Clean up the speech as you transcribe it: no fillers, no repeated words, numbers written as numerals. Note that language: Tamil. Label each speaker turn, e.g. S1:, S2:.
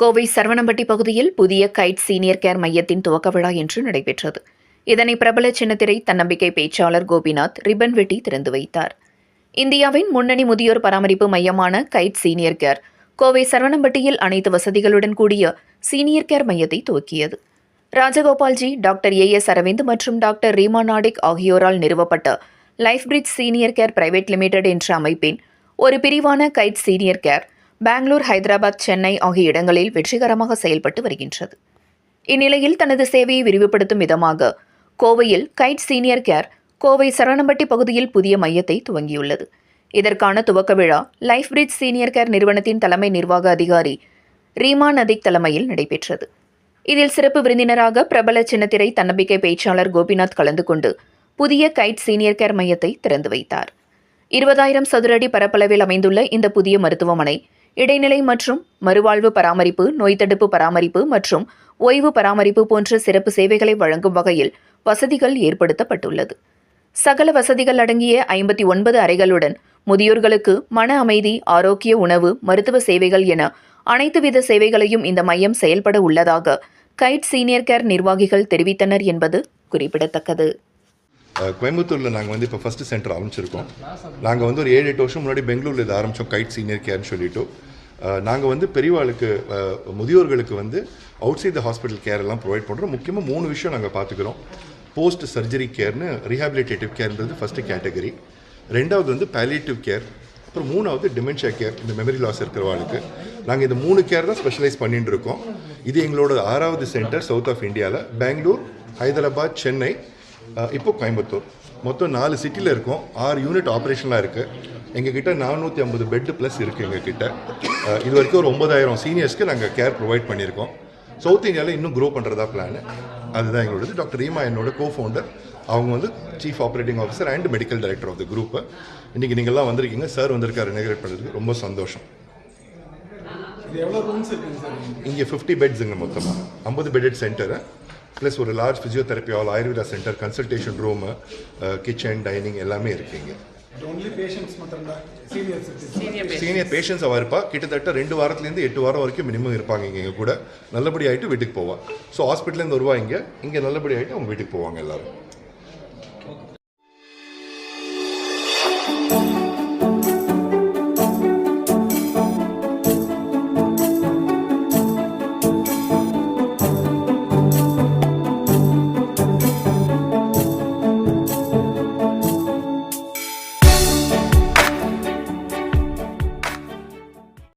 S1: கோவை சரவணம்பட்டி பகுதியில் புதிய கைட் சீனியர் கேர் மையத்தின் துவக்க விழா இன்று நடைபெற்றது. இதனை பிரபல சின்னத்திரை தன்னம்பிக்கை பேச்சாளர் கோபிநாத் ரிப்பன் வெட்டி திறந்து வைத்தார். இந்தியாவின் முன்னணி முதியோர் பராமரிப்பு மையமான கைட் சீனியர் கேர் கோவை சரவணம்பட்டியில் அனைத்து வசதிகளுடன் கூடிய சீனியர் கேர் மையத்தை துவக்கியது. ராஜகோபால்ஜி, டாக்டர் ஏஎஸ் அரவிந்த் மற்றும் டாக்டர் ரீமா நாடிக் ஆகியோரால் நிறுவப்பட்ட life bridge senior care private limited என்ற அமைப்பின் ஒரு பிரிவான Kite senior care Bangalore, Hyderabad, Chennai ஆகிய இடங்களில் வெற்றிகரமாக செயல்பட்டு வருகின்றது. இந்நிலையில் தனது சேவையை விரிவுபடுத்தும் விதமாக கோவையில் guide senior care Kovai Saravanampatti பகுதியில் புதிய மையத்தை துவங்கியுள்ளது. இதற்கான துவக்க விழா லைஃப் பிரிட்ஜ் சீனியர் கேர் நிறுவனத்தின் தலைமை நிர்வாக அதிகாரி ரீமா நதிக் தலைமையில் நடைபெற்றது. இதில் சிறப்பு விருந்தினராக பிரபல சின்னத்திரை தன்னம்பிக்கை பேச்சாளர் கோபிநாத் கலந்து கொண்டு புதிய கைட் சீனியர் கேர் மையத்தை திறந்து வைத்தார். 20,000 சதுர அடி பரப்பளவில் அமைந்துள்ள இந்த புதிய மருத்துவமனை இடைநிலை மற்றும் மறுவாழ்வு பராமரிப்பு, நோய் தடுப்பு பராமரிப்பு மற்றும் ஓய்வு பராமரிப்பு போன்ற சிறப்பு சேவைகளை வழங்கும் வகையில் வசதிகள் ஏற்படுத்தப்பட்டுள்ளது. சகல வசதிகள் அடங்கிய 59 அறைகளுடன் முதியோர்களுக்கு மன அமைதி, ஆரோக்கிய உணவு, மருத்துவ சேவைகள் என அனைத்து வித சேவைகளையும் இந்த மையம் செயல்பட உள்ளதாக கைட் சீனியர் கேர் நிர்வாகிகள் தெரிவித்தனர் என்பது குறிப்பிடத்தக்கது.
S2: கோயம்புத்தூரில் நாங்கள் இப்போ ஃபஸ்ட்டு சென்டர் ஆரம்பிச்சிருக்கோம். நாங்கள் ஒரு 7-8 வருஷம் முன்னாடி பெங்களூரில் இதை ஆரம்பித்தோம், கைட் சீனியர் கேர்னு சொல்லிவிட்டு. நாங்கள் பெரியவாளுக்கு, முதியோர்களுக்கு outside the hospital care எல்லாம் ப்ரொவைட் பண்ணுறோம். முக்கியமாக 3 விஷயம் நாங்கள் பார்த்துக்கிறோம். போஸ்ட் சர்ஜரி கேர்னு ரீஹாபிலிட்டேட்டிவ் கேர்ன்றது ஃபஸ்ட்டு கேட்டகரி. ரெண்டாவது பேலியேட்டிவ் கேர். அப்புறம் மூணாவது டிமென்ஷியா கேர், இந்த மெமரி லாஸ் இருக்கிறவாளுக்கு. நாங்கள் இந்த 3 கேர் தான் ஸ்பெஷலைஸ் பண்ணிட்டு இருக்கோம். இது எங்களோட 6வது சென்டர் சவுத் ஆஃப் இந்தியாவில். பெங்களூர், ஹைதராபாத், சென்னை, இப்போ கோயம்புத்தூர். மொத்தம் 4 சிட்டியில் இருக்கோம். 6 யூனிட் ஆப்ரேஷனாக இருக்குது. எங்ககிட்ட 450 பெட்டு ப்ளஸ் இருக்குது. எங்ககிட்ட இது வரைக்கும் ஒரு 9,000 சீனியர்ஸ்க்கு நாங்கள் கேர் ப்ரொவைட் பண்ணியிருக்கோம். சவுத் இந்தியாவில் இன்னும் க்ரோ பண்ணுறதா பிளான். அதுதான் எங்களோடது. டாக்டர் ரீமா என்னோட கோஃபவுண்டர். அவங்க chief operating officer and medical director of the group. இன்றைக்கி நீங்கள்லாம் வந்திருக்கீங்க. சார் வந்திருக்காரு இனாகிரேட் பண்ணுறதுக்கு. ரொம்ப சந்தோஷம். இங்கே 50 பெட்ஸுங்க மொத்தமாக. 50 பெட்டட் சென்டரு ப்ளஸ் ஒரு large physiotherapy hall, Ayurveda centre, consultation room, kitchen, dining எல்லாமே இருக்குங்க. சீனியர் பேஷண்ட்ஸ் அவள் இருப்பா. கிட்டத்தட்ட 2 வாரத்துலேருந்து 8 வாரம் வரைக்கும் மினிமம் இருப்பாங்க இங்கே கூட. நல்லபடி ஆகிட்டு வீட்டுக்கு போவாள். ஸோ ஹாஸ்பிட்டலேருந்து வருவா. இங்கே நல்லபடி ஆகிட்டு அவங்க வீட்டுக்கு போவாங்க எல்லோரும்.